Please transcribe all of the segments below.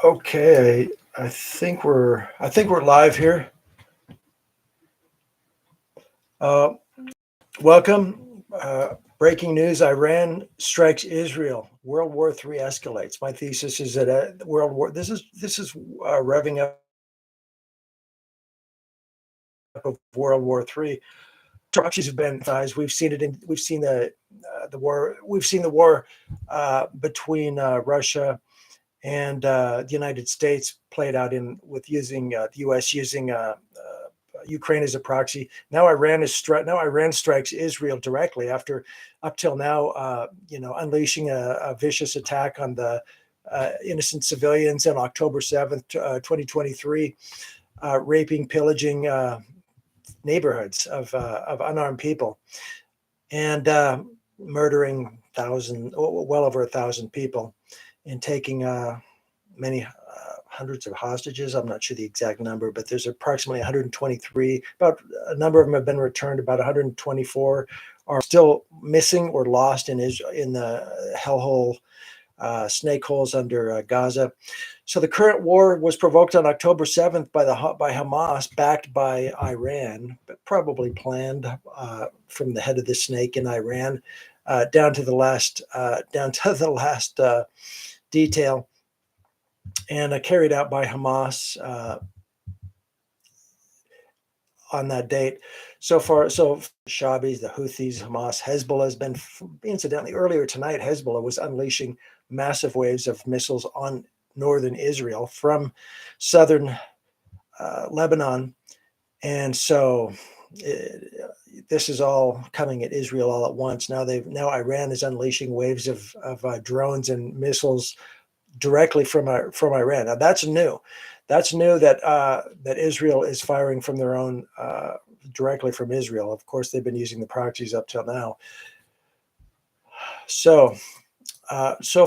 Okay, I think we're live here. Uh, Welcome. Breaking news: Iran strikes Israel. World War III escalates. My thesis is that World War this is revving up of World War III. Proxies have been emphasized. We've seen the war between Russia and the United States played out in with using the U.S. using Ukraine as a proxy. Now Iran strikes Israel directly after up till now, unleashing a vicious attack on the innocent civilians on October 7th, 2023, raping, pillaging neighborhoods of unarmed people and murdering well over 1,000 people and taking many hundreds of hostages. I'm not sure the exact number, but there's approximately 123. About a number of them have been returned. About 124 are still missing or lost in the hellhole snake holes under Gaza. So the current war was provoked on October 7th by Hamas, backed by Iran, but probably planned from the head of the snake in Iran down to the last detail, and carried out by Hamas on that date. So far, Shabis, the Houthis, Hamas, Hezbollah has been, incidentally, earlier tonight, Hezbollah was unleashing massive waves of missiles on northern Israel from southern Lebanon. And so this is all coming at Israel all at once. Now Iran is unleashing waves of drones and missiles directly from Iran. Now that's new. That's new that Israel is firing from their own directly from Israel. Of course, they've been using the proxies up till now. So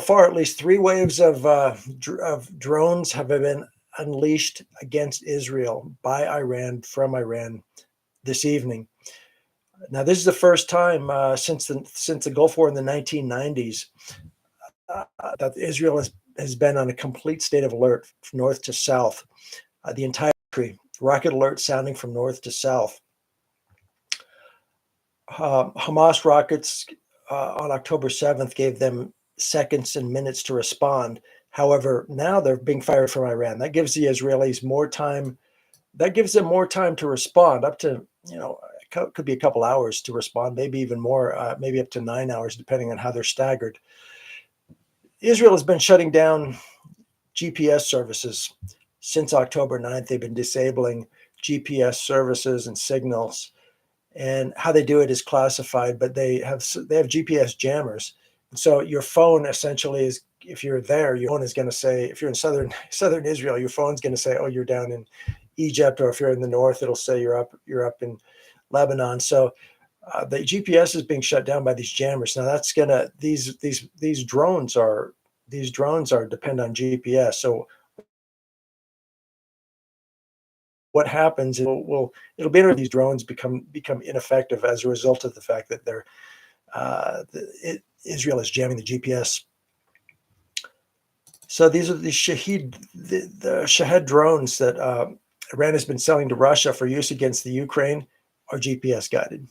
far, at least three waves of drones have been unleashed against Israel by Iran from Iran this evening. Now, this is the first time since the Gulf War in the 1990s that Israel has been on a complete state of alert from north to south. The entire country, rocket alert sounding from north to south. Hamas rockets on October 7th gave them seconds and minutes to respond. However, now they're being fired from Iran. That gives the Israelis more time. That gives them more time to respond, up to, could be a couple hours to respond, maybe even more, maybe up to 9 hours, depending on how they're staggered. Israel has been shutting down GPS services since October 9th. They've been disabling GPS services and signals. And how they do it is classified, but they have GPS jammers. And so your phone essentially is, if you're there, your phone is going to say, if you're in southern Israel, your phone's going to say, oh, you're down in Egypt, or if you're in the north, it'll say you're up in Lebanon. So the GPS is being shut down by these jammers. Now that's gonna these drones are depend on GPS. So what happens is it'll be these drones become ineffective as a result of the fact that Israel is jamming the GPS. So these are the Shahed drones that Iran has been selling to Russia for use against the Ukraine, are GPS guided.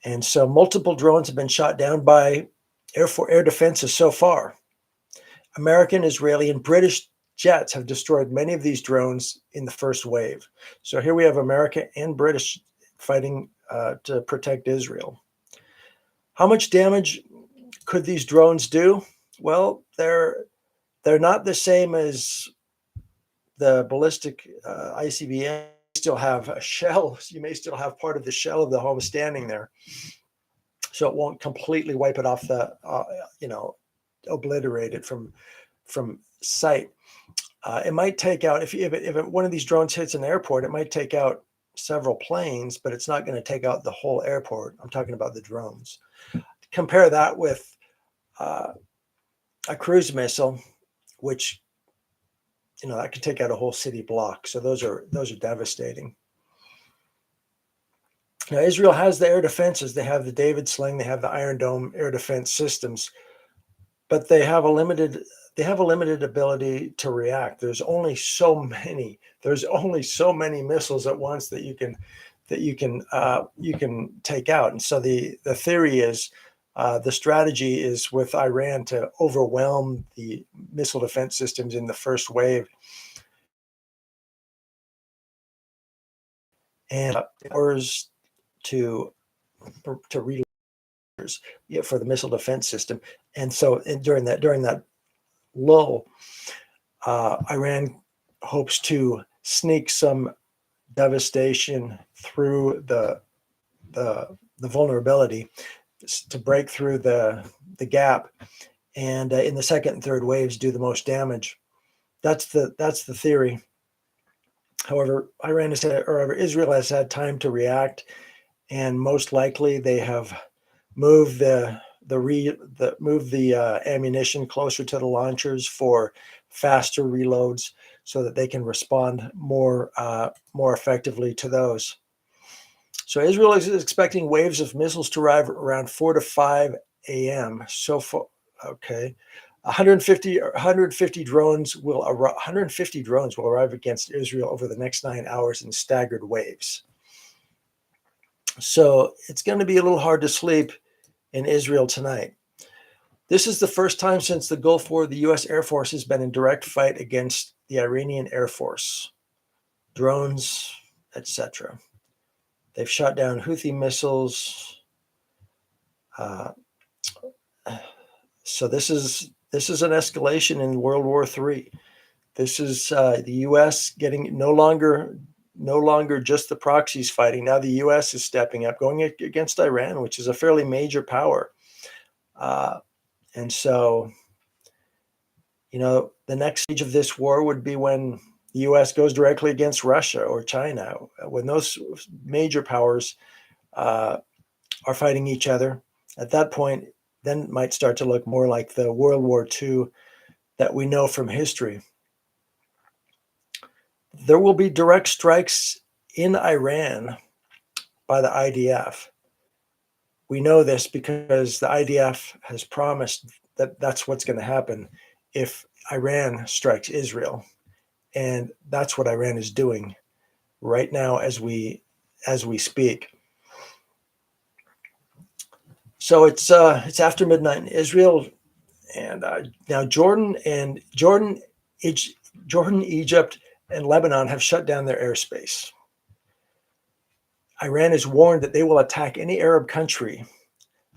And so multiple drones have been shot down by air defenses so far. American, Israeli, and British jets have destroyed many of these drones in the first wave. So here we have America and British fighting to protect Israel. How much damage could these drones do? Well, they're not the same as the ballistic ICBM. Still have a shell. You may still have part of the shell of the home standing there, so it won't completely wipe it off the, obliterate it from sight. It might take out, if one of these drones hits an airport, it might take out several planes, but it's not going to take out the whole airport. I'm talking about the drones. Compare that with a cruise missile, which that could take out a whole city block. So those are devastating. Now, Israel has the air defenses. They have the David Sling, they have the Iron Dome air defense systems, but they have a limited they have a limited ability to react. There's only so many. There's only so many missiles at once that you can take out. And so the theory is, the strategy is with Iran to overwhelm the missile defense systems in the first wave, and orders to reload for the missile defense system. And so during that lull, Iran hopes to sneak some devastation through the vulnerability to break through the gap, and in the second and third waves do the most damage. That's the theory. However, Israel has had time to react, and most likely they have moved the ammunition closer to the launchers for faster reloads, so that they can respond more effectively to those. So Israel is expecting waves of missiles to arrive around 4 to 5 a.m. So far, okay. 150 drones will arrive against Israel over the next 9 hours in staggered waves. So it's going to be a little hard to sleep in Israel tonight. This is the first time since the Gulf War the U.S. Air Force has been in direct fight against the Iranian Air Force, drones, etc. They've shot down Houthi missiles. So this is an escalation in World War III. This is the U.S. getting no longer just the proxies fighting. Now the U.S. is stepping up, going against Iran, which is a fairly major power. And so, the next stage of this war would be when the U.S. goes directly against Russia or China, when those major powers are fighting each other. At that point, then it might start to look more like the World War II that we know from history. There will be direct strikes in Iran by the IDF. We know this because the IDF has promised that that's what's going to happen if Iran strikes Israel. And that's what Iran is doing right now as we speak. So it's after midnight in Israel, and now Jordan, Egypt, and Lebanon have shut down their airspace. Iran is warned that they will attack any Arab country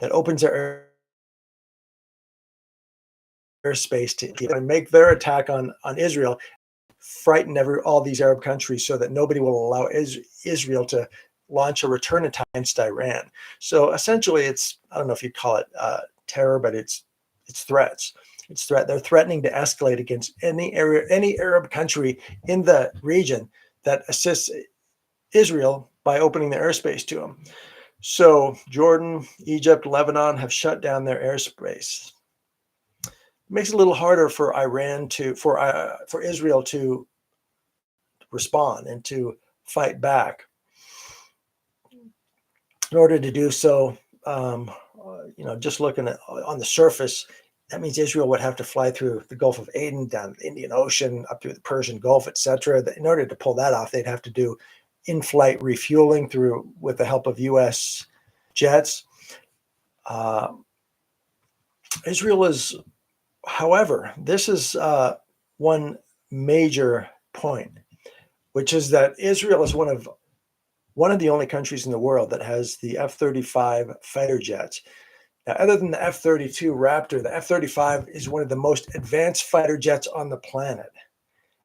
that opens their airspace to make their attack on Israel, frighten all these Arab countries so that nobody will allow Israel to launch a return attack against Iran. So essentially, I don't know if you call it terror, but it's threats. They're threatening to escalate against any Arab country in the region that assists Israel by opening their airspace to them. So Jordan, Egypt, Lebanon have shut down their airspace. It makes it a little harder for Israel to respond and to fight back. In order to do so, just looking at on the surface, that means Israel would have to fly through the Gulf of Aden, down the Indian Ocean, up through the Persian Gulf, etc. In order to pull that off, they'd have to do in-flight refueling with the help of U.S. jets. Israel is, however, this is one major point, which is that Israel is one of the only countries in the world that has the F-35 fighter jets. Now, other than the F-32 Raptor, the F-35 is one of the most advanced fighter jets on the planet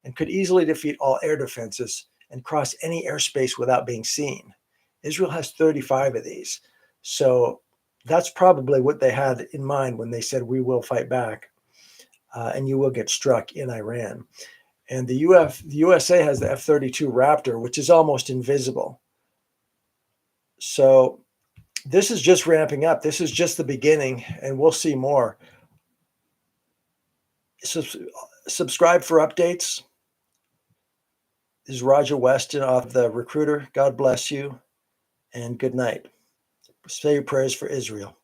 and could easily defeat all air defenses and cross any airspace without being seen. Israel has 35 of these. So that's probably what they had in mind when they said, we will fight back and you will get struck in Iran. And the USA has the F-32 Raptor, which is almost invisible. So this is just ramping up. This is just the beginning, and we'll see more. Subscribe for updates. This is Roger Weston of The Recruiter. God bless you, and good night. Say your prayers for Israel.